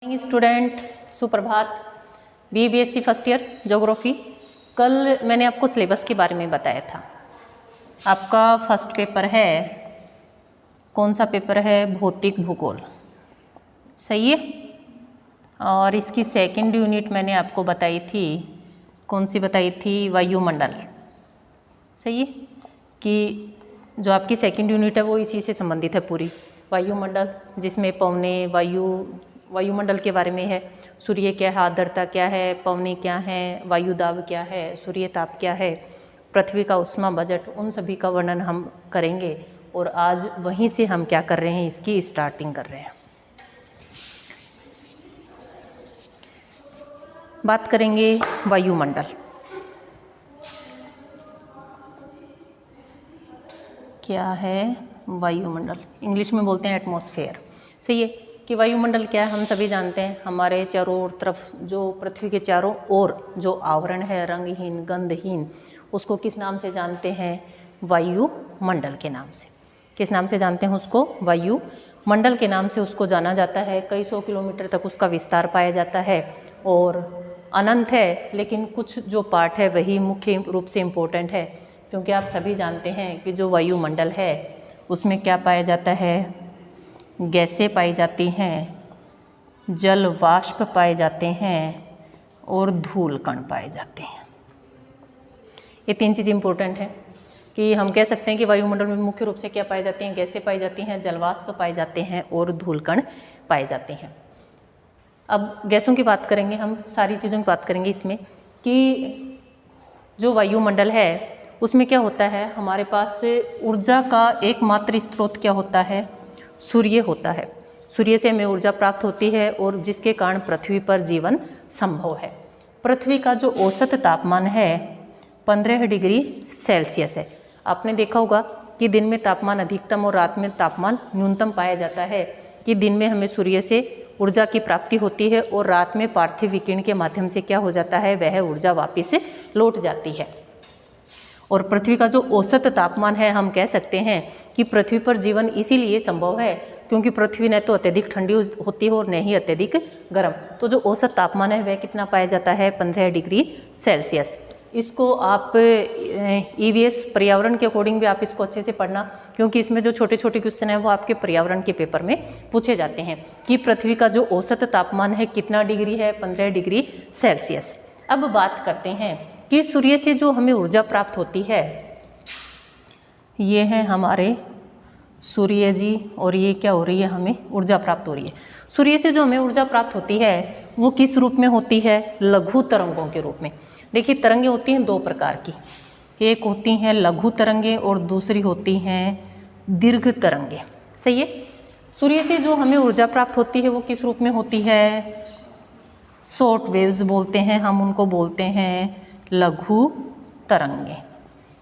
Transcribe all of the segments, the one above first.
Morning student, सुप्रभात। BSc first year geography. कल मैंने आपको सिलेबस के बारे में बताया था। आपका फर्स्ट पेपर है, कौन सा पेपर है? भौतिक भूगोल, सही है। और इसकी सेकंड यूनिट मैंने आपको बताई थी, कौन सी बताई थी? वायुमंडल, सही है। कि जो आपकी सेकंड यूनिट है वो इसी से संबंधित है पूरी, वायुमंडल, जिसमें पवने वायुमंडल के बारे में है। सूर्य क्या है, आर्द्रता क्या है, पवने क्या है, वायु दाब क्या है, सूर्य ताप क्या है, पृथ्वी का ऊष्मा बजट, उन सभी का वर्णन हम करेंगे। और आज वहीं से हम क्या कर रहे हैं, इसकी स्टार्टिंग कर रहे हैं। बात करेंगे वायुमंडल। क्या है वायुमंडल? इंग्लिश में बोलते हैं एटमॉस्फेयर, सही है। कि वायुमंडल क्या है, हम सभी जानते हैं। हमारे चारों ओर तरफ, जो पृथ्वी के चारों ओर जो आवरण है रंगहीन गंधहीन, उसको किस नाम से जानते हैं? वायुमंडल के नाम से। किस नाम से जानते हैं उसको? वायुमंडल के नाम से उसको जाना जाता है। कई सौ किलोमीटर तक उसका विस्तार पाया जाता है और अनंत है, लेकिन कुछ जो पार्ट है वही मुख्य रूप से इम्पोर्टेंट है। क्योंकि आप सभी जानते हैं कि जो वायुमंडल है उसमें क्या पाया जाता है? गैसें पाई जाती हैं, जल वाष्प पाए जाते हैं और धूल कण पाए जाते हैं। ये तीन चीज़ें इंपॉर्टेंट हैं कि हम कह सकते हैं कि वायुमंडल में मुख्य रूप से क्या पाई जाती हैं? गैसें पाई जाती हैं, जल वाष्प पाए जाते हैं और धूल कण पाए जाते हैं। अब गैसों की बात करेंगे, हम सारी चीज़ों की बात करेंगे इसमें कि जो वायुमंडल है उसमें क्या होता है, हमारे पास ऊर्जा का एकमात्र स्रोत क्या होता है? सूर्य होता है। सूर्य से हमें ऊर्जा प्राप्त होती है और जिसके कारण पृथ्वी पर जीवन संभव है। पृथ्वी का जो औसत तापमान है 15 डिग्री सेल्सियस है। आपने देखा होगा कि दिन में तापमान अधिकतम और रात में तापमान न्यूनतम पाया जाता है। कि दिन में हमें सूर्य से ऊर्जा की प्राप्ति होती है और रात में पार्थिव विकिरण के माध्यम से क्या हो जाता है? वह ऊर्जा वापस लौट जाती है। और पृथ्वी का जो औसत तापमान है, हम कह सकते हैं कि पृथ्वी पर जीवन इसीलिए संभव है क्योंकि पृथ्वी न तो अत्यधिक ठंडी होती है और न ही अत्यधिक गर्म। तो जो औसत तापमान है वह कितना पाया जाता है? 15 डिग्री सेल्सियस। इसको आप ईवीएस पर्यावरण के अकॉर्डिंग भी आप इसको अच्छे से पढ़ना, क्योंकि इसमें जो छोटे छोटे क्वेश्चन हैं वो आपके पर्यावरण के पेपर में पूछे जाते हैं कि पृथ्वी का जो औसत तापमान है कितना डिग्री है? 15 डिग्री सेल्सियस। अब बात करते हैं कि सूर्य से जो हमें ऊर्जा प्राप्त होती है, ये है हमारे सूर्य जी, और ये क्या हो रही है? हमें ऊर्जा प्राप्त हो रही है। सूर्य से जो हमें ऊर्जा प्राप्त होती है वो किस रूप में होती है? लघु तरंगों के रूप में। देखिए, तरंगें होती हैं दो प्रकार की, एक होती हैं लघु तरंगें और दूसरी होती हैं दीर्घ तरंगें, सही है। सूर्य से जो हमें ऊर्जा प्राप्त होती है वो किस रूप में होती है? शॉर्ट वेव्स बोलते हैं हम उनको, बोलते हैं लघु तरंगे,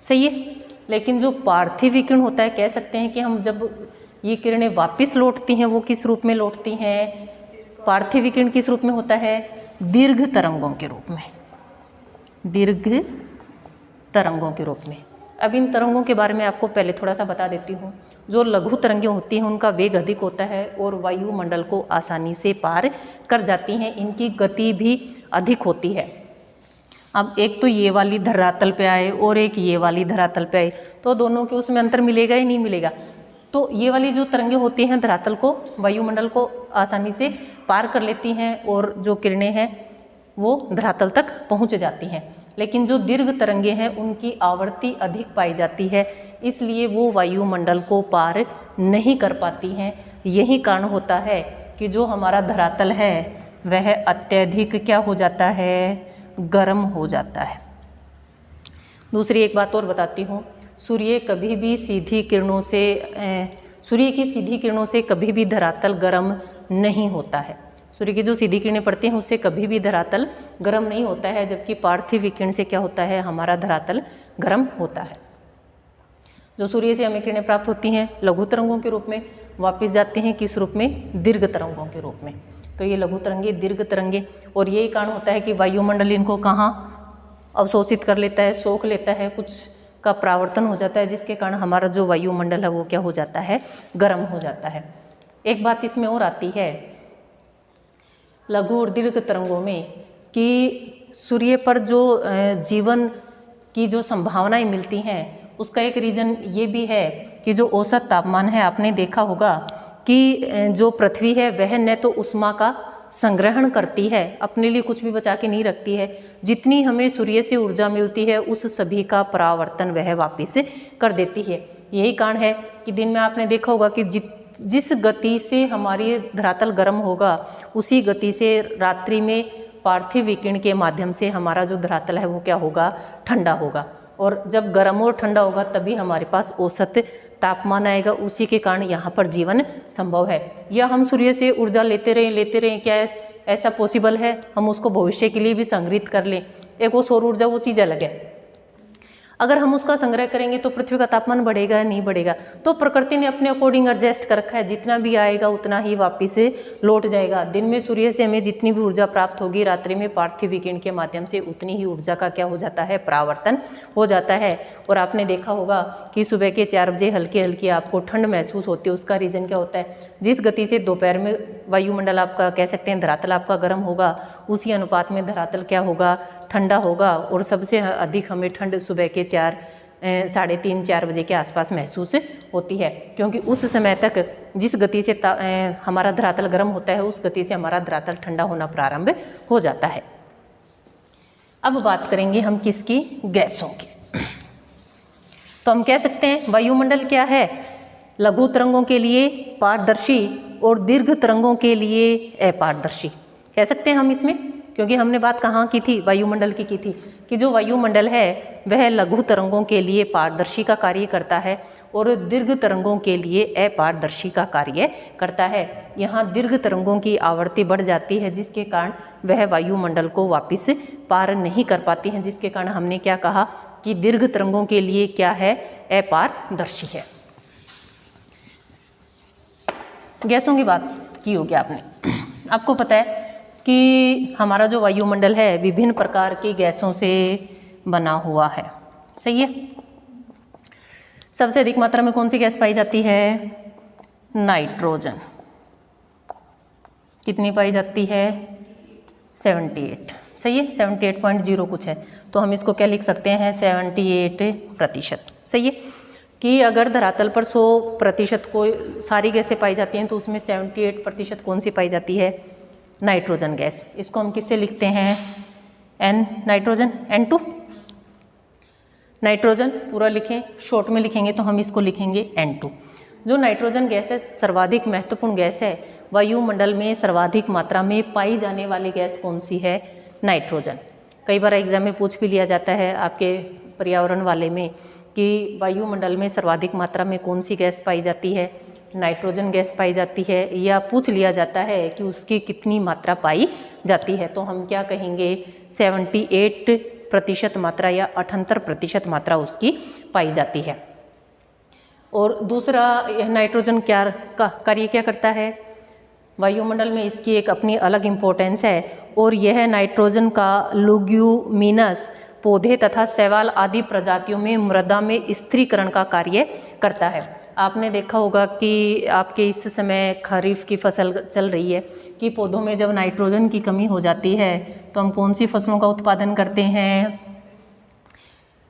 सही है। लेकिन जो पार्थिव विकिरण होता है, कह सकते हैं कि हम जब ये किरणें वापस लौटती हैं वो किस रूप में लौटती हैं? पार्थिव विकिरण किस रूप में होता है? दीर्घ तरंगों के रूप में, दीर्घ तरंगों के रूप में। अब इन तरंगों के बारे में आपको पहले थोड़ा सा बता देती हूँ। जो लघु तरंगें होती हैं उनका वेग अधिक होता है और वायुमंडल को आसानी से पार कर जाती हैं, इनकी गति भी अधिक होती है। अब एक तो ये वाली धरातल पे आए और एक ये वाली धरातल पे आए, तो दोनों के उसमें अंतर मिलेगा ही नहीं मिलेगा। तो ये वाली जो तरंगें होती हैं धरातल को, वायुमंडल को आसानी से पार कर लेती हैं और जो किरणें हैं वो धरातल तक पहुंच जाती हैं। लेकिन जो दीर्घ तरंगें हैं उनकी आवृत्ति अधिक पाई जाती है, इसलिए वो वायुमंडल को पार नहीं कर पाती हैं। यही कारण होता है कि जो हमारा धरातल है वह अत्यधिक क्या हो जाता है? गर्म हो जाता है। दूसरी एक बात और बताती हूँ, सूर्य कभी भी सीधी किरणों से सूर्य की सीधी किरणों से कभी भी धरातल गर्म नहीं होता है। सूर्य की जो सीधी किरणें पड़ती हैं उससे कभी भी धरातल गर्म नहीं होता है, जबकि पार्थिव विकिरण से क्या होता है? हमारा धरातल गर्म होता है। जो सूर्य से हमें किरणें प्राप्त होती हैं लघु तरंगों के रूप में, वापस जाते हैं किस रूप में? दीर्घ तरंगों के रूप में। तो ये लघु तरंगे, दीर्घ तरंगे, और यही कारण होता है कि वायुमंडल इनको कहाँ अवशोषित कर लेता है, सोख लेता है, कुछ का परावर्तन हो जाता है, जिसके कारण हमारा जो वायुमंडल है वो क्या हो जाता है? गर्म हो जाता है। एक बात इसमें और आती है लघु और दीर्घ तरंगों में कि सूर्य पर जो जीवन की जो संभावनाएं मिलती हैं उसका एक रीज़न ये भी है कि जो औसत तापमान है, आपने देखा होगा कि जो पृथ्वी है वह न तो ऊष्मा का संग्रहण करती है, अपने लिए कुछ भी बचा के नहीं रखती है, जितनी हमें सूर्य से ऊर्जा मिलती है उस सभी का परावर्तन वह वापस कर देती है। यही कारण है कि दिन में आपने देखा होगा कि जिस गति से हमारी धरातल गर्म होगा उसी गति से रात्रि में पार्थिव विकिरण के माध्यम से हमारा जो धरातल है वो क्या होगा, ठंडा होगा। और जब गर्म और ठंडा होगा तभी हमारे पास औसत तापमान आएगा, उसी के कारण यहाँ पर जीवन संभव है। या हम सूर्य से ऊर्जा लेते रहें, क्या ऐसा पॉसिबल है? हम उसको भविष्य के लिए भी संग्रहित कर लें। एक वो सौर ऊर्जा, वो चीज़ अलग है। अगर हम उसका संग्रह करेंगे तो पृथ्वी का तापमान बढ़ेगा या नहीं बढ़ेगा? तो प्रकृति ने अपने अकॉर्डिंग एडजस्ट कर रखा है, जितना भी आएगा उतना ही वापस लौट जाएगा। दिन में सूर्य से हमें जितनी भी ऊर्जा प्राप्त होगी, रात्रि में पार्थिव विकिरण के माध्यम से उतनी ही ऊर्जा का क्या हो जाता है, परावर्तन हो जाता है। और आपने देखा होगा कि सुबह के 4 बजे हल्की हल्की आपको ठंड महसूस होती है। उसका रीज़न क्या होता है? जिस गति से दोपहर में वायुमंडल आपका, कह सकते हैं धरातल आपका गर्म होगा, उसी अनुपात में धरातल क्या होगा, ठंडा होगा। और सबसे अधिक हमें ठंड सुबह के 3:30-4 बजे के आसपास महसूस होती है, क्योंकि उस समय तक जिस गति से हमारा धरातल गर्म होता है उस गति से हमारा धरातल ठंडा होना प्रारंभ हो जाता है। अब बात करेंगे हम किसकी? गैसों की। तो हम कह सकते हैं वायुमंडल क्या है? लघु तरंगों के लिए पारदर्शी और दीर्घ तरंगों के लिए अपारदर्शी कह सकते हैं हम इसमें, क्योंकि हमने बात कहाँ की थी? वायुमंडल की थी कि जो वायुमंडल है वह लघु तरंगों के लिए पारदर्शी का कार्य करता है और दीर्घ तरंगों के लिए अपारदर्शी का कार्य करता है। यहाँ दीर्घ तरंगों की आवृत्ति बढ़ जाती है, जिसके कारण वह वायुमंडल को वापस पार नहीं कर पाती हैं, जिसके कारण हमने क्या कहा कि दीर्घ तरंगों के लिए क्या है? अपारदर्शी है। गैसों की बात की होगी आपने। आपको पता है कि हमारा जो वायुमंडल है विभिन्न प्रकार की गैसों से बना हुआ है, सही है। सबसे अधिक मात्रा में कौन सी गैस पाई जाती है? नाइट्रोजन। कितनी पाई जाती है? 78, सही है। 78.0 कुछ है, तो हम इसको क्या लिख सकते हैं? 78%, सही है। कि अगर धरातल पर 100% को सारी गैसें पाई जाती हैं तो उसमें 78% कौन सी पाई जाती है? Nitrogen gas. इसको हम किससे लिखते हैं? N नाइट्रोजन, N2 नाइट्रोजन पूरा लिखें, शॉर्ट में लिखेंगे तो हम इसको लिखेंगे N2। जो नाइट्रोजन गैस है सर्वाधिक महत्वपूर्ण गैस है। वायुमंडल में सर्वाधिक मात्रा में पाई जाने वाली गैस कौन सी है? नाइट्रोजन। कई बार एग्जाम में पूछ भी लिया जाता है आपके पर्यावरण वाले में कि वायुमंडल में सर्वाधिक मात्रा में कौन सी गैस पाई जाती है? नाइट्रोजन गैस पाई जाती है। या पूछ लिया जाता है कि उसकी कितनी मात्रा पाई जाती है, तो हम क्या कहेंगे? 78% मात्रा या 78% मात्रा उसकी पाई जाती है। और दूसरा, यह नाइट्रोजन क्या का कार्य क्या करता है? वायुमंडल में इसकी एक अपनी अलग इम्पोर्टेंस है, और यह नाइट्रोजन का लुग्यूमिनस पौधे तथा शैवाल आदि प्रजातियों में मृदा में स्थिरीकरण का कार्य करता है। आपने देखा होगा कि आपके इस समय खरीफ की फसल चल रही है कि पौधों में जब नाइट्रोजन की कमी हो जाती है तो हम कौन सी फसलों का उत्पादन करते हैं?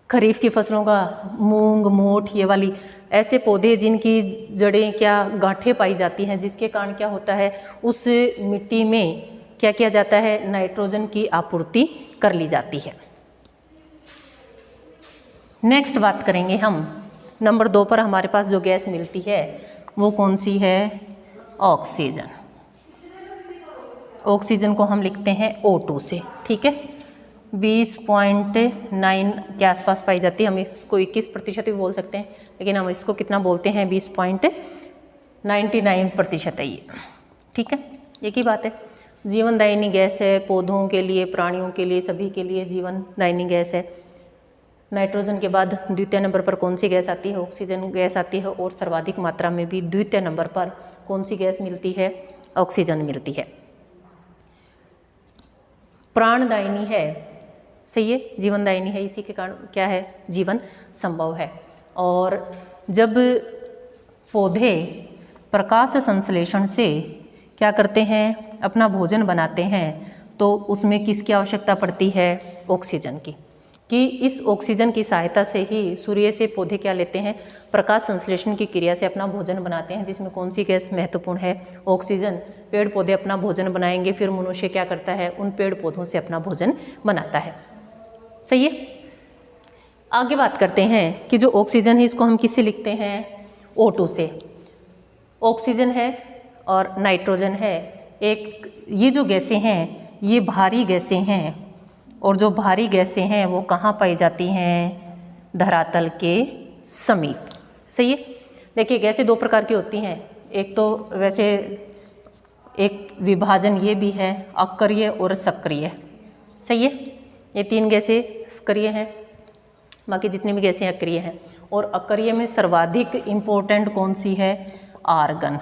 खरीफ की फसलों का, मूंग, मोठ, ये वाली ऐसे पौधे जिनकी जड़ें क्या गांठें पाई जाती हैं, जिसके कारण क्या होता है उस मिट्टी में क्या किया जाता है? नाइट्रोजन की आपूर्ति कर ली जाती है। नेक्स्ट बात करेंगे हम नंबर 2 पर हमारे पास जो गैस मिलती है वो कौन सी है? ऑक्सीजन। ऑक्सीजन को हम लिखते हैं O2 से, ठीक है। 20.9 के आसपास पाई जाती है। हम इसको 21% भी बोल सकते हैं, लेकिन हम इसको कितना बोलते हैं? 20.99% है ये, ठीक है। एक ही बात है। जीवनदायिनी गैस है, पौधों के लिए, प्राणियों के लिए, सभी के लिए जीवनदायिनी गैस है। नाइट्रोजन के बाद द्वितीय नंबर पर कौन सी गैस आती है? ऑक्सीजन गैस आती है। और सर्वाधिक मात्रा में भी द्वितीय नंबर पर कौन सी गैस मिलती है? ऑक्सीजन मिलती है। प्राणदायिनी है, सही है, जीवनदायिनी है, इसी के कारण क्या है? जीवन संभव है। और जब पौधे प्रकाश संश्लेषण से क्या करते हैं? अपना भोजन बनाते हैं तो उसमें किसकी आवश्यकता पड़ती है? ऑक्सीजन की। कि इस ऑक्सीजन की सहायता से ही सूर्य से पौधे क्या लेते हैं? प्रकाश संश्लेषण की क्रिया से अपना भोजन बनाते हैं, जिसमें कौन सी गैस महत्वपूर्ण है? ऑक्सीजन। पेड़ पौधे अपना भोजन बनाएंगे, फिर मनुष्य क्या करता है? उन पेड़ पौधों से अपना भोजन बनाता है। सही है। आगे बात करते हैं कि जो ऑक्सीजन है इसको हम किससे लिखते हैं? O2 से। ऑक्सीजन है और नाइट्रोजन है। एक ये जो गैसें हैं ये भारी गैसें हैं, और जो भारी गैसें हैं वो कहाँ पाई जाती हैं? धरातल के समीप। सही है। देखिए गैसें दो प्रकार की होती हैं, एक तो वैसे एक विभाजन ये भी है, अक्रिय और सक्रिय। सही है। ये तीन गैसें सक्रिय हैं, बाकी जितनी भी गैसें अक्रिय हैं। और अक्रिय में सर्वाधिक इम्पोर्टेंट कौन सी है? आर्गन।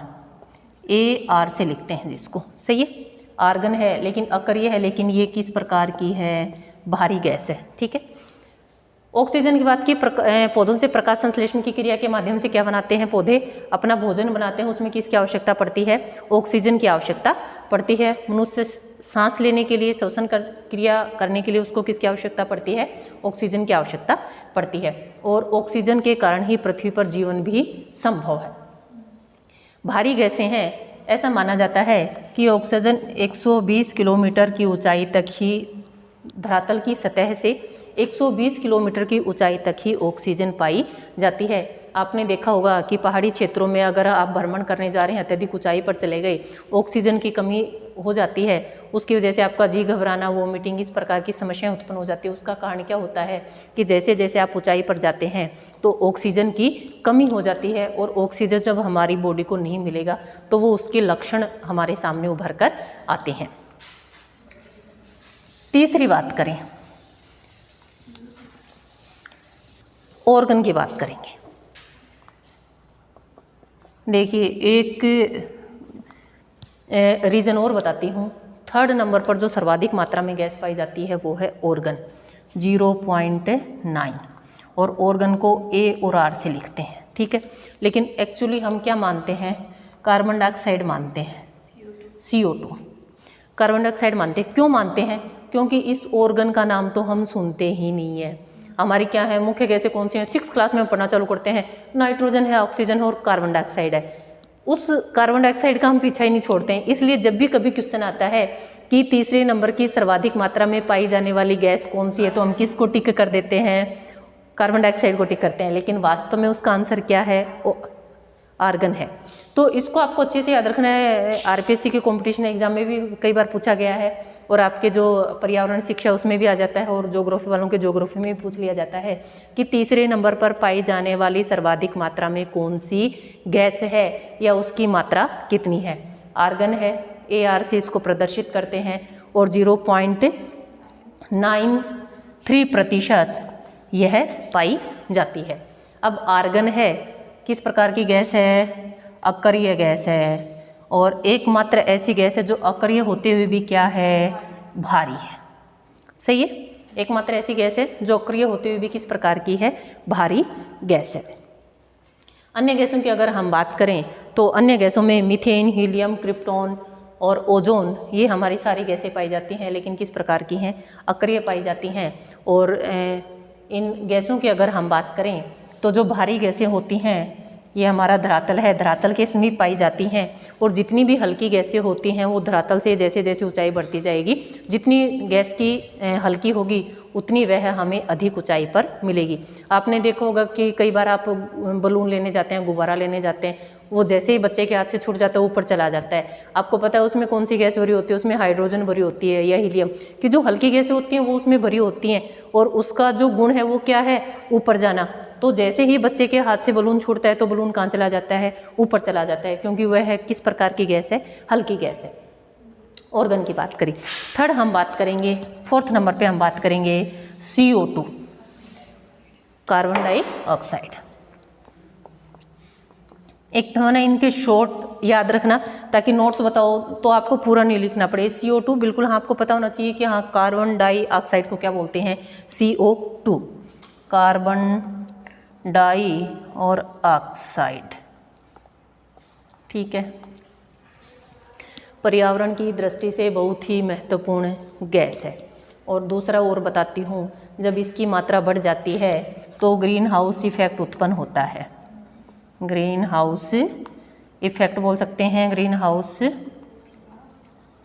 AR से लिखते हैं जिसको। सही है। आर्गन है लेकिन अक्रिय है, लेकिन ये किस प्रकार की है? भारी गैस है। ठीक है। ऑक्सीजन की बात की, पौधों से प्रकाश संश्लेषण की क्रिया के माध्यम से क्या बनाते हैं? पौधे अपना भोजन बनाते हैं। उसमें किसकी आवश्यकता पड़ती है? ऑक्सीजन की आवश्यकता पड़ती है। मनुष्य सांस लेने के लिए, श्वसन क्रिया करने के लिए उसको किसकी आवश्यकता पड़ती है? ऑक्सीजन की आवश्यकता पड़ती है। और ऑक्सीजन के कारण ही पृथ्वी पर जीवन भी संभव है। भारी गैसें हैं, ऐसा माना जाता है कि ऑक्सीजन 120 किलोमीटर की ऊंचाई तक ही, धरातल की सतह से 120 किलोमीटर की ऊंचाई तक ही ऑक्सीजन पाई जाती है। आपने देखा होगा कि पहाड़ी क्षेत्रों में अगर आप भ्रमण करने जा रहे हैं, अत्यधिक ऊंचाई पर चले गए, ऑक्सीजन की कमी हो जाती है, उसकी वजह से आपका जी घबराना, वोमिटिंग, इस प्रकार की समस्याएं उत्पन्न हो जाती है। उसका कारण क्या होता है कि जैसे जैसे आप ऊंचाई पर जाते हैं तो ऑक्सीजन की कमी हो जाती है, और ऑक्सीजन जब हमारी बॉडी को नहीं मिलेगा तो वो उसके लक्षण हमारे सामने उभर कर आते हैं। तीसरी बात करें, ऑर्गन की बात करेंगे। देखिए एक रीज़न और बताती हूँ। 3rd नंबर पर जो सर्वाधिक मात्रा में गैस पाई जाती है वो है ऑर्गन, 0.9, और ऑर्गन को A और R से लिखते हैं। ठीक है। लेकिन एक्चुअली हम क्या मानते हैं? कार्बन डाइऑक्साइड मानते हैं, CO2। कार्बन डाइऑक्साइड मानते हैं। क्यों मानते हैं? क्योंकि इस ऑर्गन का नाम तो हम सुनते ही नहीं है। हमारी क्या है? मुख्य गैसें कौन सी हैं? 6th क्लास में पढ़ना चालू करते हैं, नाइट्रोजन है, ऑक्सीजन है और कार्बन डाइऑक्साइड है। उस कार्बन डाइऑक्साइड का हम पीछा ही नहीं छोड़ते हैं। इसलिए जब भी कभी क्वेश्चन आता है कि तीसरे नंबर की सर्वाधिक मात्रा में पाई जाने वाली गैस कौन सी है, तो हम किसको टिक कर देते हैं? कार्बन डाइऑक्साइड को टिक करते हैं। लेकिन वास्तव में उसका आंसर क्या है? आर्गन है। तो इसको आपको अच्छे से याद रखना है। RPSC के कंपटीशन एग्जाम में भी कई बार पूछा गया है, और आपके जो पर्यावरण शिक्षा उसमें भी आ जाता है, और ज्योग्राफी वालों के ज्योग्राफी में भी पूछ लिया जाता है कि तीसरे नंबर पर पाई जाने वाली सर्वाधिक मात्रा में कौन सी गैस है, या उसकी मात्रा कितनी है? आर्गन है। AR से इसको प्रदर्शित करते हैं, और 0.93% यह पाई जाती है। अब आर्गन है, किस प्रकार की गैस है? अक्रिय गैस है, और एकमात्र ऐसी गैस है जो अक्रिय होते हुए भी क्या है? भारी है। सही है। एकमात्र ऐसी गैस है जो अक्रिय होते हुए भी किस प्रकार की है? भारी गैस है। अन्य गैसों की अगर हम बात करें तो अन्य गैसों में मीथेन, हीलियम, क्रिप्टॉन और ओजोन, ये हमारी सारी गैसें पाई जाती हैं, लेकिन किस प्रकार की हैं? अक्रिय पाई जाती हैं। और इन गैसों की अगर हम बात करें तो जो भारी गैसें होती हैं, ये हमारा धरातल है, धरातल के समीप पाई जाती हैं। और जितनी भी हल्की गैसें होती हैं वो धरातल से जैसे जैसे ऊंचाई बढ़ती जाएगी, जितनी गैस की हल्की होगी उतनी वह हमें अधिक ऊंचाई पर मिलेगी। आपने देखा होगा कि कई बार आप बलून लेने जाते हैं, गुब्बारा लेने जाते हैं, वो जैसे ही बच्चे के हाथ से छूट जाता है ऊपर चला जाता है। आपको पता है उसमें कौन सी गैस भरी होती है? उसमें हाइड्रोजन भरी होती है या हीलियम, कि जो हल्की गैसें होती हैं वो उसमें भरी होती हैं, और उसका जो गुण है वो क्या है? ऊपर जाना। तो जैसे ही बच्चे के हाथ से बलून छूटता है तो बलून कहाँ चला जाता है? ऊपर चला जाता है, क्योंकि वह है किस प्रकार की गैस है? हल्की गैस है। ऑर्गन की बात करी। 3rd हम बात करेंगे, 4th नंबर पे हम बात करेंगे CO2, कार्बन डाइऑक्साइड। एक तो ना इनके शॉर्ट याद रखना, ताकि नोट्स बताओ तो आपको पूरा नहीं लिखना पड़े। CO2 बिल्कुल हाँ आपको पता होना चाहिए कि हाँ कार्बन डाइऑक्साइड को क्या बोलते हैं? CO2, कार्बन डाई और ऑक्साइड। ठीक है। पर्यावरण की दृष्टि से बहुत ही महत्वपूर्ण गैस है। और दूसरा और बताती हूँ, जब इसकी मात्रा बढ़ जाती है तो ग्रीन हाउस इफेक्ट उत्पन्न होता है। ग्रीन हाउस इफेक्ट बोल सकते हैं, ग्रीन हाउस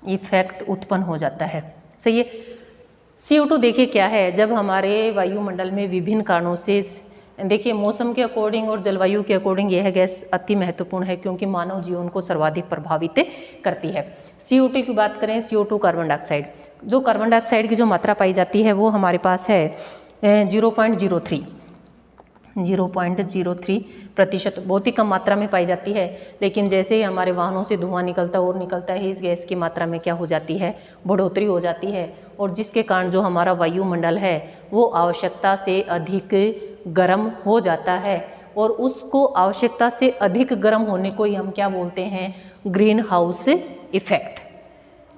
इफेक्ट उत्पन्न हो जाता है। सही है। CO2 देखिए क्या है, जब हमारे वायुमंडल में विभिन्न कारणों से, देखिए मौसम के अकॉर्डिंग और जलवायु के अकॉर्डिंग यह गैस अति महत्वपूर्ण है क्योंकि मानव जीवन को सर्वाधिक प्रभावित करती है। CO2 की बात करें, CO2 कार्बन डाइऑक्साइड, जो कार्बन डाइऑक्साइड की जो मात्रा पाई जाती है वो हमारे पास है 0.03%, बहुत ही कम मात्रा में पाई जाती है। लेकिन जैसे ही हमारे वाहनों से धुआं निकलता और निकलता है, इस गैस की मात्रा में क्या हो जाती है, बढ़ोतरी हो जाती है, और जिसके कारण जो हमारा वायुमंडल है वो आवश्यकता से अधिक गर्म हो जाता है। और उसको आवश्यकता से अधिक गर्म होने को ही हम क्या बोलते हैं, ग्रीन हाउस इफेक्ट,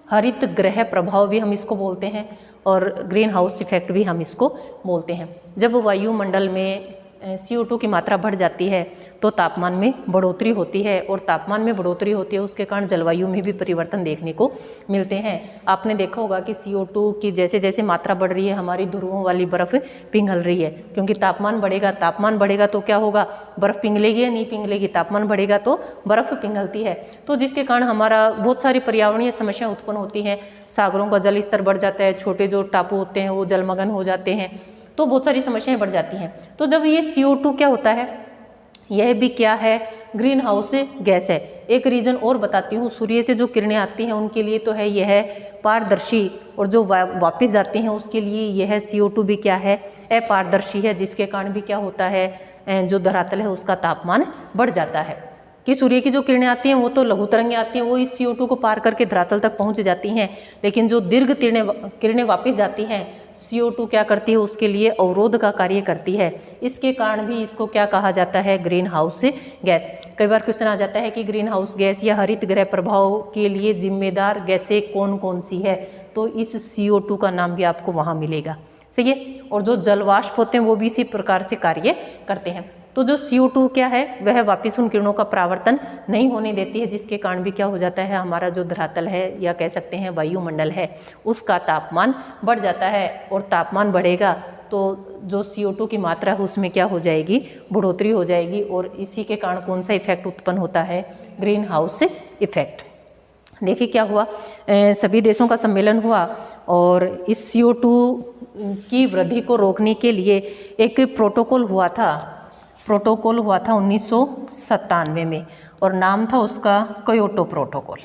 हरित गृह प्रभाव भी हम इसको बोलते हैं, और ग्रीन हाउस इफेक्ट भी हम इसको बोलते हैं। जब वायुमंडल में CO2 की मात्रा बढ़ जाती है तो तापमान में बढ़ोतरी होती है, और तापमान में बढ़ोतरी होती है उसके कारण जलवायु में भी परिवर्तन देखने को मिलते हैं। आपने देखा होगा कि CO2 की जैसे जैसे मात्रा बढ़ रही है, हमारी ध्रुवों वाली बर्फ़ पिघल रही है, क्योंकि तापमान बढ़ेगा तो क्या होगा, बर्फ़ पिघलेगी या नहीं पिघलेगी, तापमान बढ़ेगा तो बर्फ़ पिघलती है। तो जिसके कारण हमारा बहुत सारी पर्यावरणीय समस्याएं उत्पन्न होती हैं। सागरों का जल स्तर बढ़ जाता है, छोटे जो टापू होते हैं वो जलमग्न हो जाते हैं, तो बहुत सारी समस्याएं बढ़ जाती हैं। तो जब ये CO2 क्या होता है, यह भी क्या है, ग्रीन हाउस गैस है। एक रीज़न और बताती हूँ, सूर्य से जो किरणें आती हैं उनके लिए तो है यह पारदर्शी, और जो वापस जाती हैं उसके लिए यह CO2 भी क्या है, अपारदर्शी है, जिसके कारण भी क्या होता है, जो धरातल है उसका तापमान बढ़ जाता है। कि सूर्य की जो किरणें आती हैं वो तो लघु तरंगें आती हैं, वो इस CO2 को पार करके धरातल तक पहुंच जाती हैं, लेकिन जो दीर्घ किरणें वापस जाती हैं, CO2 क्या करती है, उसके लिए अवरोध का कार्य करती है। इसके कारण भी इसको क्या कहा जाता है, ग्रीन हाउस गैस। कई बार क्वेश्चन आ जाता है कि ग्रीन हाउस गैस या हरित गृह प्रभाव के लिए जिम्मेदार गैसें कौन कौन सी है, तो इस CO2 का नाम भी आपको वहाँ मिलेगा। सही है। और जो जलवाष्प होते हैं वो भी इसी प्रकार से कार्य करते हैं। तो जो CO2 क्या है, वह वापस उन किरणों का परावर्तन नहीं होने देती है, जिसके कारण भी क्या हो जाता है, हमारा जो धरातल है या कह सकते हैं वायुमंडल है उसका तापमान बढ़ जाता है। और तापमान बढ़ेगा तो जो CO2 की मात्रा है उसमें क्या हो जाएगी, बढ़ोतरी हो जाएगी, और इसी के कारण कौन सा इफेक्ट उत्पन्न होता है, ग्रीन हाउस इफेक्ट। देखिए क्या हुआ, सभी देशों का सम्मेलन हुआ और इस CO2 की वृद्धि को रोकने के लिए एक प्रोटोकॉल हुआ था 1997 में, और नाम था उसका क्योटो प्रोटोकॉल।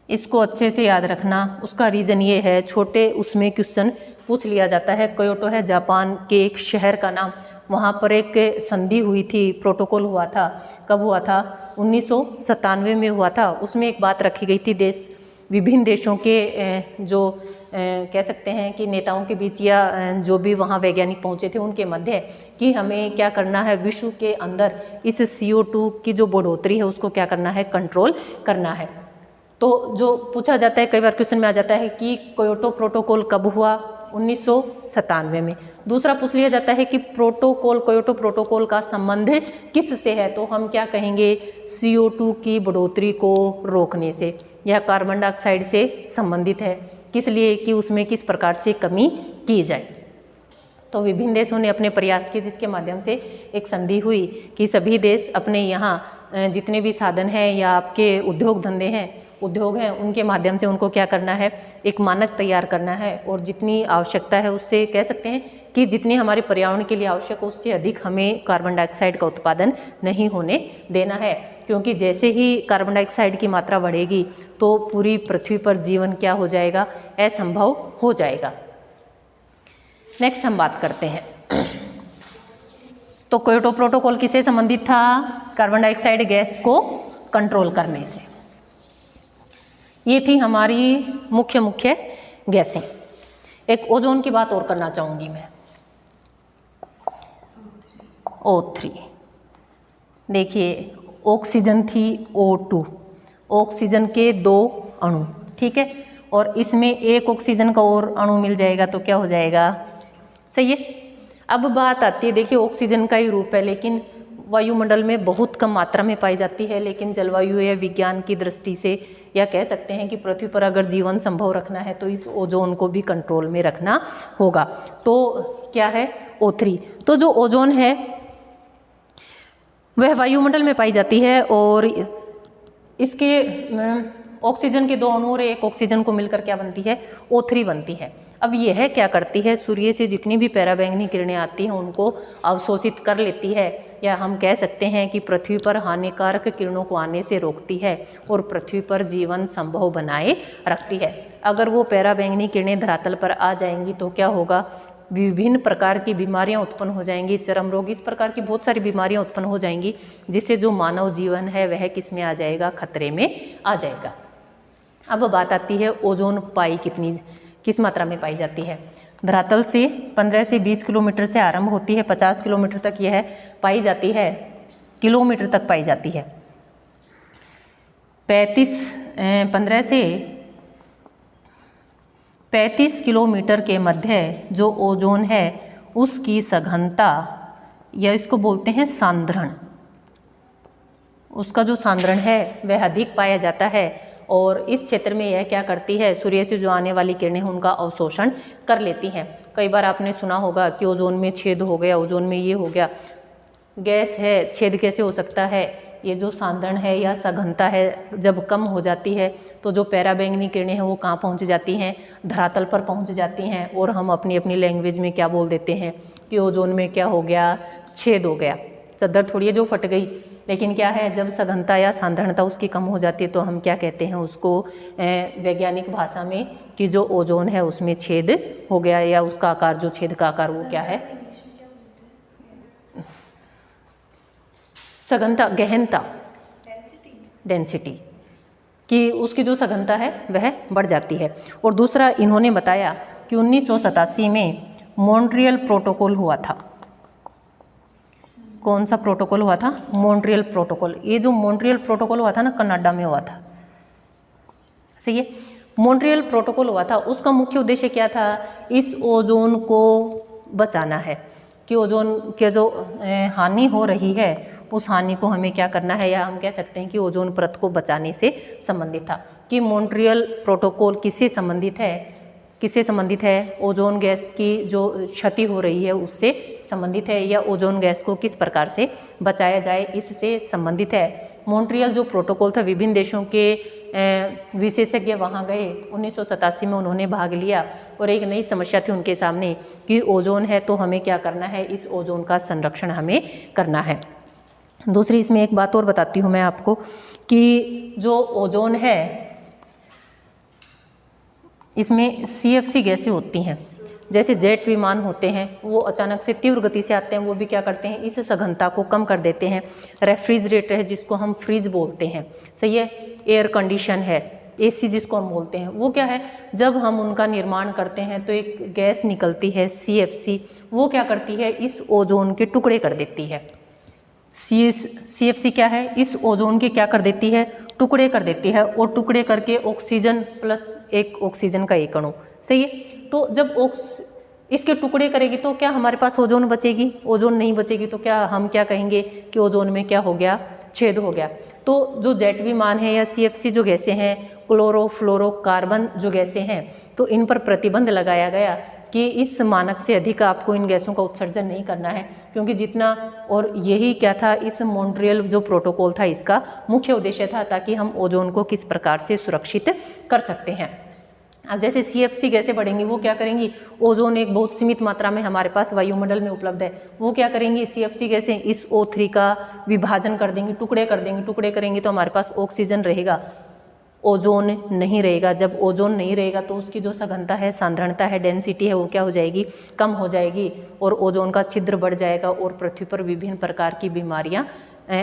इसको अच्छे से याद रखना। उसका रीज़न ये है, छोटे उसमें क्वेश्चन पूछ लिया जाता है। क्योटो है जापान के एक शहर का नाम, वहाँ पर एक संधि हुई थी, प्रोटोकॉल हुआ था। कब हुआ था, 1997 में हुआ था। उसमें एक बात रखी गई थी, विभिन्न देशों के जो कह सकते हैं कि नेताओं के बीच या जो भी वहाँ वैज्ञानिक पहुँचे थे उनके मध्य, कि हमें क्या करना है, विश्व के अंदर इस CO2 की जो बढ़ोतरी है उसको क्या करना है, कंट्रोल करना है। तो जो पूछा जाता है, कई बार क्वेश्चन में आ जाता है कि क्योटो प्रोटोकॉल कब हुआ, 1997 में। दूसरा पूछ लिया जाता है कि क्योटो प्रोटोकॉल का संबंध किस से है, तो हम क्या कहेंगे, CO2 की बढ़ोतरी को रोकने से या कार्बन डाइऑक्साइड से संबंधित है। किस लिए, कि उसमें किस प्रकार से कमी की जाए। तो विभिन्न देशों ने अपने प्रयास किए, जिसके माध्यम से एक संधि हुई कि सभी देश अपने यहाँ जितने भी साधन हैं या आपके उद्योग हैं उनके माध्यम से उनको क्या करना है, एक मानक तैयार करना है, और जितनी आवश्यकता है उससे कह सकते हैं कि जितनी हमारे पर्यावरण के लिए आवश्यक है उससे अधिक हमें कार्बन डाइऑक्साइड का उत्पादन नहीं होने देना है। क्योंकि जैसे ही कार्बन डाइऑक्साइड की मात्रा बढ़ेगी तो पूरी पृथ्वी पर जीवन क्या हो जाएगा, असंभव हो जाएगा। नेक्स्ट हम बात करते हैं, तो क्योटो प्रोटोकॉल किससे संबंधित था, कार्बन डाइऑक्साइड गैस को कंट्रोल करने से। ये थी हमारी मुख्य गैसें। एक ओजोन की बात और करना चाहूँगी मैं, O3। देखिए ऑक्सीजन थी O2, ऑक्सीजन के 2 अणु, ठीक है, और इसमें एक ऑक्सीजन का और अणु मिल जाएगा तो क्या हो जाएगा, सही है। अब बात आती है, देखिए ऑक्सीजन का ही रूप है, लेकिन वायुमंडल में बहुत कम मात्रा में पाई जाती है, लेकिन जलवायु या विज्ञान की दृष्टि से या कह सकते हैं कि पृथ्वी पर अगर जीवन संभव रखना है तो इस ओजोन को भी कंट्रोल में रखना होगा। तो क्या है O3। तो जो ओजोन है वह वायुमंडल में पाई जाती है और इसके ऑक्सीजन के 2 अणु और एक ऑक्सीजन को मिलकर क्या बनती है O3 बनती है। अब यह क्या करती है, सूर्य से जितनी भी पराबैंगनी किरणें आती हैं उनको अवशोषित कर लेती है, या हम कह सकते हैं कि पृथ्वी पर हानिकारक किरणों को आने से रोकती है और पृथ्वी पर जीवन संभव बनाए रखती है। अगर वो पराबैंगनी किरणें धरातल पर आ जाएंगी तो क्या होगा, विभिन्न प्रकार की बीमारियां उत्पन्न हो जाएंगी, चरम रोग, इस प्रकार की बहुत सारी बीमारियां उत्पन्न हो जाएंगी, जिससे जो मानव जीवन है वह किस में आ जाएगा, खतरे में आ जाएगा। अब बात आती है ओजोन पाई किस मात्रा में पाई जाती है। धरातल से 15 से 20 किलोमीटर से आरंभ होती है, 50 किलोमीटर तक यह पाई जाती है, किलोमीटर तक पाई जाती है। 15 से 35 किलोमीटर के मध्य जो ओजोन है उसकी सघनता, या इसको बोलते हैं सांद्रण, उसका जो सांद्रण है वह अधिक पाया जाता है। और इस क्षेत्र में यह क्या करती है, सूर्य से जो आने वाली किरणें हैं उनका अवशोषण कर लेती हैं। कई बार आपने सुना होगा कि ओजोन में छेद हो गया, ओजोन में ये हो गया, गैस है, छेद कैसे हो सकता है, ये जो सांद्रण है या सघनता है जब कम हो जाती है तो जो पराबैंगनी किरणें हैं वो कहाँ पहुँच जाती हैं, धरातल पर पहुँच जाती हैं, और हम अपनी अपनी लैंग्वेज में क्या बोल देते हैं कि ओजोन में क्या हो गया, छेद हो गया, चद्दर थोड़ी है जो फट गई। लेकिन क्या है, जब सघनता या सांद्रणता उसकी कम हो जाती है तो हम क्या कहते हैं उसको वैज्ञानिक भाषा में कि जो ओजोन है उसमें छेद हो गया, या उसका आकार, जो छेद का आकार वो क्या है, सघनता, गहनता, डेंसिटी कि उसकी जो सघनता है वह बढ़ जाती है। और दूसरा इन्होंने बताया कि 1987 में मॉन्ट्रियल प्रोटोकॉल हुआ था। कौन सा प्रोटोकॉल हुआ था, मॉन्ट्रियल प्रोटोकॉल। ये जो मॉन्ट्रियल प्रोटोकॉल हुआ था ना, कनाडा में हुआ था, सही है। मॉन्ट्रियल प्रोटोकॉल हुआ था, उसका मुख्य उद्देश्य क्या था, इस ओजोन को बचाना है कि ओजोन के जो हानि हो रही है उस हानि को हमें क्या करना है, या हम कह सकते हैं कि ओजोन परत को बचाने से संबंधित था। कि मॉन्ट्रियल प्रोटोकॉल किससे संबंधित है, ओजोन गैस की जो क्षति हो रही है उससे संबंधित है, या ओजोन गैस को किस प्रकार से बचाया जाए इससे संबंधित है। मॉन्ट्रियल जो प्रोटोकॉल था, विभिन्न देशों के विशेषज्ञ वहाँ गए, 1987 में उन्होंने भाग लिया और एक नई समस्या थी उनके सामने कि ओजोन है तो हमें क्या करना है, इस ओजोन का संरक्षण हमें करना है। दूसरी इसमें एक बात और बताती हूँ मैं आपको कि जो ओजोन है इसमें CFC गैसें होती हैं, जैसे जेट विमान होते हैं वो अचानक से तीव्र गति से आते हैं, वो भी क्या करते हैं, इस सघनता को कम कर देते हैं। रेफ्रिजरेटर है जिसको हम फ्रिज बोलते हैं, सही है। एयर कंडीशन है, AC जिसको हम बोलते हैं, वो क्या है, जब हम उनका निर्माण करते हैं तो एक गैस निकलती है CFC, वो क्या करती है, इस ओजोन के टुकड़े कर देती है। CFC क्या है, इस ओजोन के क्या कर देती है, टुकड़े कर देती है, और टुकड़े करके ऑक्सीजन प्लस एक ऑक्सीजन का एक अणु, सही है। तो जब इसके टुकड़े करेगी तो क्या हमारे पास ओजोन बचेगी, ओजोन नहीं बचेगी तो क्या हम क्या कहेंगे कि ओजोन में क्या हो गया, छेद हो गया। तो जो जेट विमान है या CFC जो गैसें हैं, क्लोरोफ्लोरोकार्बन जो गैसें हैं, तो इन पर प्रतिबंध लगाया गया कि इस मानक से अधिक आपको इन गैसों का उत्सर्जन नहीं करना है, क्योंकि जितना, और यही क्या था, इस मॉन्ट्रियल जो प्रोटोकॉल था इसका मुख्य उद्देश्य था, ताकि हम ओजोन को किस प्रकार से सुरक्षित कर सकते हैं। अब जैसे CFC गैसें बढ़ेंगी वो क्या करेंगी, ओजोन एक बहुत सीमित मात्रा में हमारे पास वायुमंडल में उपलब्ध है, वो क्या करेंगी, CFC गैसें इस O3 का विभाजन कर देंगी, टुकड़े कर देंगी, टुकड़े करेंगी तो हमारे पास ऑक्सीजन रहेगा, ओजोन नहीं रहेगा। जब ओजोन नहीं रहेगा तो उसकी जो सघनता है, सांद्रणता है, डेंसिटी है, वो क्या हो जाएगी, कम हो जाएगी, और ओजोन का छिद्र बढ़ जाएगा और पृथ्वी पर विभिन्न प्रकार की बीमारियां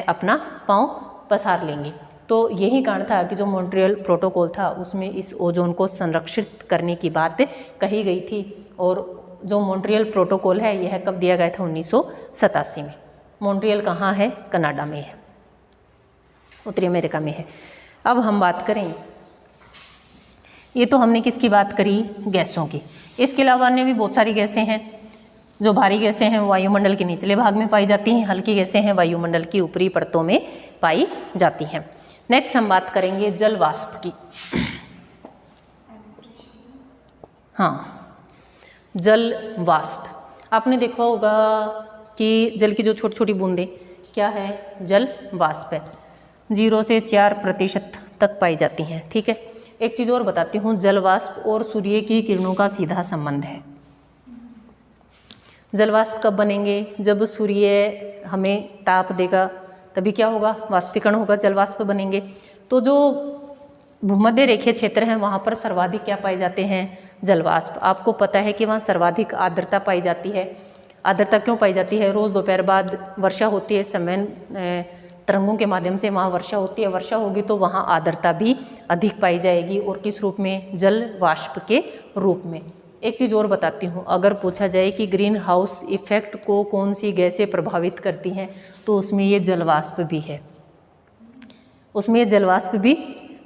अपना पांव पसार लेंगी। तो यही कारण था कि जो मॉन्ट्रियल प्रोटोकॉल था उसमें इस ओजोन को संरक्षित करने की बात कही गई थी। और जो मॉन्ट्रियल प्रोटोकॉल है यह कब दिया गया था, 1987 में। मॉन्ट्रियल कहाँ है, कनाडा में है, उत्तरी अमेरिका में है। अब हम बात करें, ये तो हमने किसकी बात करी, गैसों की। इसके अलावा अन्य भी बहुत सारी गैसें हैं, जो भारी गैसें हैं वायुमंडल के निचले भाग में पाई जाती हैं, हल्की गैसें हैं वायुमंडल की ऊपरी परतों में पाई जाती हैं। नेक्स्ट हम बात करेंगे जल वाष्प की। हाँ, जल वाष्प आपने देखा होगा कि जल की जो छोटी छोटी बूंदें क्या है, जल वाष्प है, 0 से 4% तक पाई जाती हैं। ठीक है, एक चीज़ और बताती हूँ, जल वाष्प और सूर्य की किरणों का सीधा संबंध है। जल वाष्प कब बनेंगे, जब सूर्य हमें ताप देगा तभी क्या होगा, वाष्पीकरण होगा, जल वाष्प बनेंगे। तो जो भूमध्य रेखीय क्षेत्र हैं वहाँ पर सर्वाधिक क्या पाए जाते हैं, जल वाष्प। आपको पता है कि वहाँ सर्वाधिक आर्द्रता पाई जाती है। आर्द्रता क्यों पाई जाती है, रोज़ दोपहर बाद वर्षा होती है, समय तरंगों के माध्यम से वहाँ वर्षा होती है, वर्षा होगी तो वहाँ आर्द्रता भी अधिक पाई जाएगी, और किस रूप में, जल वाष्प के रूप में। एक चीज़ और बताती हूँ, अगर पूछा जाए कि ग्रीन हाउस इफेक्ट को कौन सी गैसें प्रभावित करती हैं, तो उसमें ये जल वाष्प भी है, उसमें ये जल वाष्प भी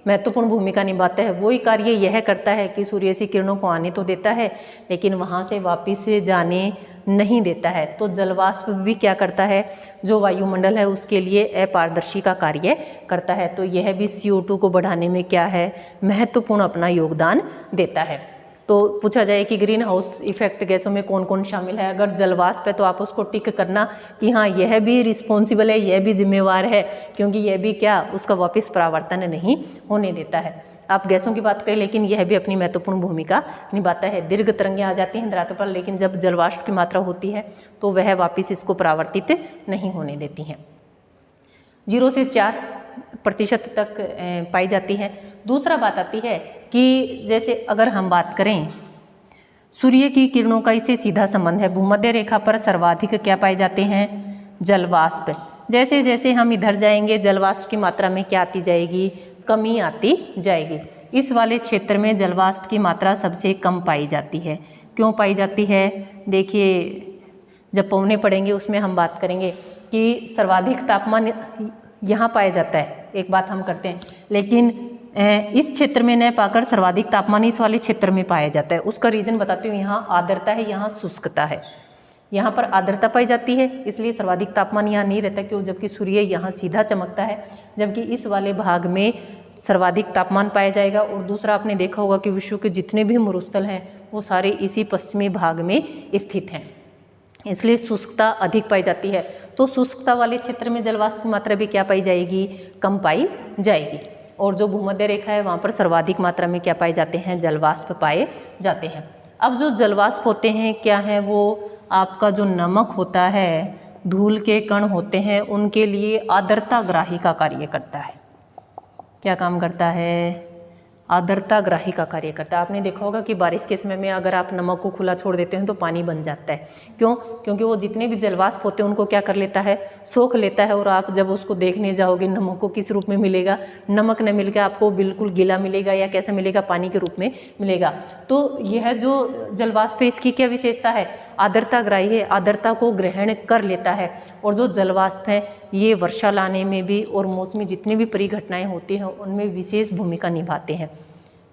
महत्वपूर्ण भूमिका निभाता है। वही कार्य यह करता है कि सूर्य से किरणों को आने तो देता है लेकिन वहाँ से वापस जाने नहीं देता है। तो जल वाष्प भी क्या करता है, जो वायुमंडल है उसके लिए अपारदर्शी का कार्य करता है। तो यह भी CO2 को बढ़ाने में क्या है, महत्वपूर्ण अपना योगदान देता है। तो पूछा जाए कि ग्रीन हाउस इफेक्ट गैसों में कौन कौन शामिल है, अगर जल वाष्प है तो आप उसको टिक करना कि हाँ यह भी रिस्पॉन्सिबल है, यह भी जिम्मेवार है, क्योंकि यह भी क्या, उसका वापस परावर्तन नहीं होने देता है। आप गैसों की बात करें लेकिन यह भी अपनी महत्वपूर्ण भूमिका निभाता है। दीर्घ तरंगें आ जाती हैं धरातल पर, लेकिन जब जल वाष्प की मात्रा होती है तो वह वापस इसको परावर्तित नहीं होने देती हैं। 0 से 4% तक पाई जाती है। दूसरा बात आती है कि जैसे अगर हम बात करें सूर्य की किरणों का इससे सीधा संबंध है, भूमध्य रेखा पर सर्वाधिक क्या पाए जाते हैं, जल वाष्प। जैसे जैसे हम इधर जाएंगे जल वाष्प की मात्रा में क्या आती जाएगी, कमी आती जाएगी। इस वाले क्षेत्र में जल वाष्प की मात्रा सबसे कम पाई जाती है। क्यों पाई जाती है, देखिए जब पौने पढ़ेंगे उसमें हम बात करेंगे कि सर्वाधिक तापमान यहाँ पाया जाता है, एक बात हम करते हैं, लेकिन इस क्षेत्र में न पाकर सर्वाधिक तापमान इस वाले क्षेत्र में पाया जाता है। उसका रीज़न बताती हूँ, यहाँ आर्द्रता है, यहाँ शुष्कता है। यहाँ पर आर्द्रता पाई जाती है इसलिए सर्वाधिक तापमान यहाँ नहीं रहता, क्यों, जबकि सूर्य यहाँ सीधा चमकता है, जबकि इस वाले भाग में सर्वाधिक तापमान पाया जाएगा। और दूसरा आपने देखा होगा कि विश्व के जितने भी मरुस्थल हैं वो सारे इसी पश्चिमी भाग में स्थित हैं, इसलिए शुष्कता अधिक पाई जाती है। तो शुष्कता वाले क्षेत्र में जलवाष्प की मात्रा भी क्या पाई जाएगी, कम पाई जाएगी। और जो भूमध्य रेखा है वहाँ पर सर्वाधिक मात्रा में क्या पाए जाते हैं, जलवाष्प पाए जाते हैं। अब जो जलवाष्प होते हैं क्या है, वो आपका जो नमक होता है, धूल के कण होते हैं, उनके लिए आर्द्रताग्राही का कार्य करता है। क्या काम करता है, आर्द्रताग्राही का कार्य करता है। आपने देखा होगा कि बारिश के समय में अगर आप नमक को खुला छोड़ देते हैं तो पानी बन जाता है। क्यों, क्योंकि वो जितने भी जलवाष्प होते हैं उनको क्या कर लेता है, सोख लेता है। और आप जब उसको देखने जाओगे नमक को किस रूप में मिलेगा, नमक न मिलकर आपको बिल्कुल गीला मिलेगा या कैसा मिलेगा, पानी के रूप में मिलेगा। तो यह जो जलवाष्प है इसकी क्या विशेषता है, आर्द्रताग्राही है, आर्द्रता को ग्रहण कर लेता है। और जो जलवाष्प है ये वर्षा लाने में भी और मौसमी जितनी भी परिघटनाएं होती हैं उनमें विशेष भूमिका निभाते हैं।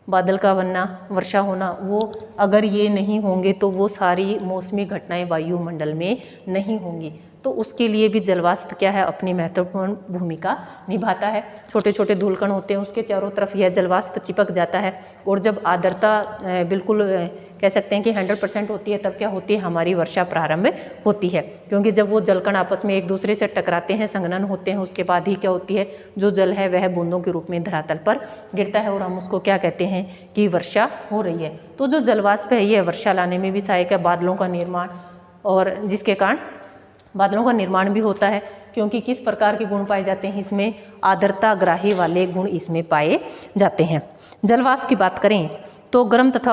बादल का बनना, वर्षा होना, वो अगर ये नहीं होंगे तो वो सारी मौसमी घटनाएं वायुमंडल में नहीं होंगी। तो उसके लिए भी जलवाष्प क्या है, अपनी महत्वपूर्ण भूमिका निभाता है। छोटे छोटे धूलकण होते हैं उसके चारों तरफ यह जलवाष्प चिपक जाता है। और जब आर्द्रता बिल्कुल कह सकते हैं कि 100% होती है तब क्या होती है, हमारी वर्षा प्रारंभ होती है। क्योंकि जब वो जलकण आपस में एक दूसरे से टकराते हैं, संघनन होते हैं, उसके बाद ही क्या होती है, जो जल है वह बूंदों के रूप में धरातल पर गिरता है और हम उसको क्या कहते हैं कि वर्षा हो रही है। तो जो जलवाष्प है ये वर्षा लाने में भी सहायक है, बादलों का निर्माण, और जिसके कारण बादलों का निर्माण भी होता है। क्योंकि किस प्रकार के गुण पाए जाते हैं इसमें, आर्द्रताग्राही वाले गुण इसमें पाए जाते हैं। जलवाष्प की बात करें तो गर्म तथा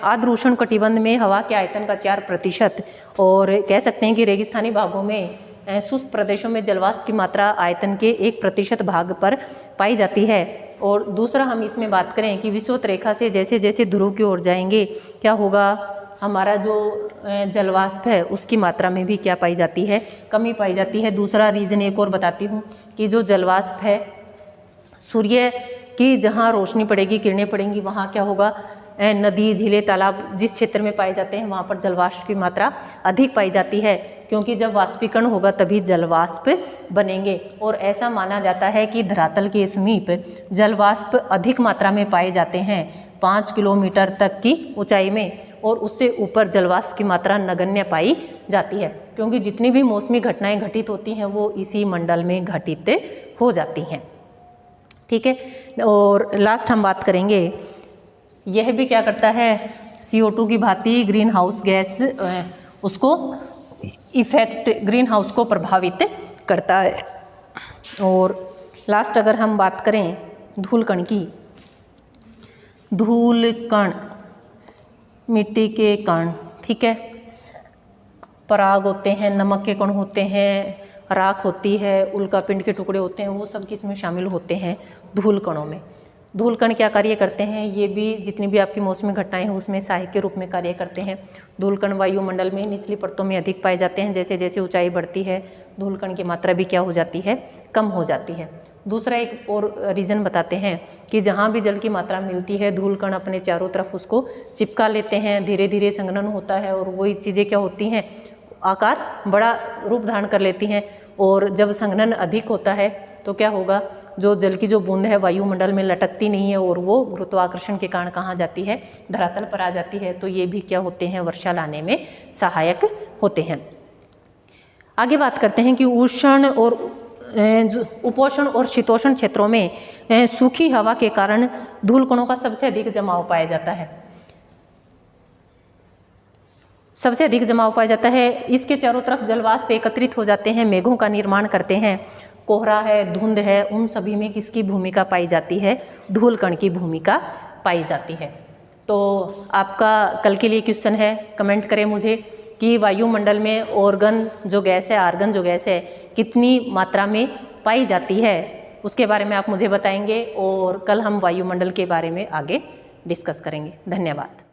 आर्द्र उष्ण कटिबंध में हवा के आयतन का 4%, और कह सकते हैं कि रेगिस्तानी भागों में शुष्क प्रदेशों में जलवाष्प की मात्रा आयतन के 1% भाग पर पाई जाती है। और दूसरा हम इसमें बात करें कि विषुवत रेखा से जैसे जैसे ध्रुव की ओर जाएंगे क्या होगा, हमारा जो जलवाष्प है उसकी मात्रा में भी क्या पाई जाती है, कमी पाई जाती है। दूसरा रीज़न एक और बताती हूँ कि जो जलवाष्प है सूर्य की जहाँ रोशनी पड़ेगी, किरणें पड़ेंगी, वहाँ क्या होगा, नदी, झीलें, तालाब जिस क्षेत्र में पाए जाते हैं वहाँ पर जलवाष्प की मात्रा अधिक पाई जाती है, क्योंकि जब वाष्पीकरण होगा तभी जलवाष्प बनेंगे। और ऐसा माना जाता है कि धरातल के समीप जलवाष्प अधिक मात्रा में पाए जाते हैं 5 किलोमीटर तक की ऊंचाई में, और उससे ऊपर जलवाष्प की मात्रा नगण्य पाई जाती है, क्योंकि जितनी भी मौसमी घटनाएं घटित होती हैं वो इसी मंडल में घटित हो जाती हैं। ठीक है, और लास्ट हम बात करेंगे, यह भी क्या करता है, CO2 की भांति ग्रीन हाउस गैस उसको इफेक्ट, ग्रीन हाउस को प्रभावित करता है। और लास्ट अगर हम बात करें धूल कण की, धूल कण मिट्टी के कण, ठीक है, पराग होते हैं, नमक के कण होते हैं, राख होती है, उल्कापिंड के टुकड़े होते हैं, वो सब किसमें शामिल होते हैं, धूल कणों में। धूल कण क्या कार्य करते हैं, ये भी जितनी भी आपकी मौसमी घटनाएं हैं उसमें सहायक के रूप में कार्य करते हैं। धूल कण वायुमंडल में निचली परतों में अधिक पाए जाते हैं। जैसे जैसे ऊंचाई बढ़ती है धूल कण की मात्रा भी क्या हो जाती है, कम हो जाती है। दूसरा एक और रीज़न बताते हैं कि जहाँ भी जल की मात्रा मिलती है धूल कण अपने चारों तरफ उसको चिपका लेते हैं, धीरे धीरे संघनन होता है और वही चीज़ें क्या होती हैं, आकार बड़ा रूप धारण कर लेती हैं। और जब संघनन अधिक होता है तो क्या होगा, जो जल की जो बूंद है वायुमंडल में लटकती नहीं है और वो गुरुत्वाकर्षण के कारण कहाँ जाती है, धरातल पर आ जाती है। तो ये भी क्या होते हैं, वर्षा लाने में सहायक होते हैं। आगे बात करते हैं कि उष्ण और उपोष्ण और शीतोष्ण क्षेत्रों में सूखी हवा के कारण धूल कणों का सबसे अधिक जमाव पाया जाता है। सबसे अधिक जमाव पाया जाता है, इसके चारों तरफ जलवाष्प एकत्रित हो जाते हैं, मेघों का निर्माण करते हैं। कोहरा है, धुंध है, उन सभी में किसकी भूमिका पाई जाती है, धूल कण की भूमिका पाई जाती है। तो आपका कल के लिए क्वेश्चन है, कमेंट करें मुझे कि वायुमंडल में ऑर्गन जो गैस है, आर्गन जो गैस है, कितनी मात्रा में पाई जाती है, उसके बारे में आप मुझे बताएंगे। और कल हम वायुमंडल के बारे में आगे डिस्कस करेंगे। धन्यवाद।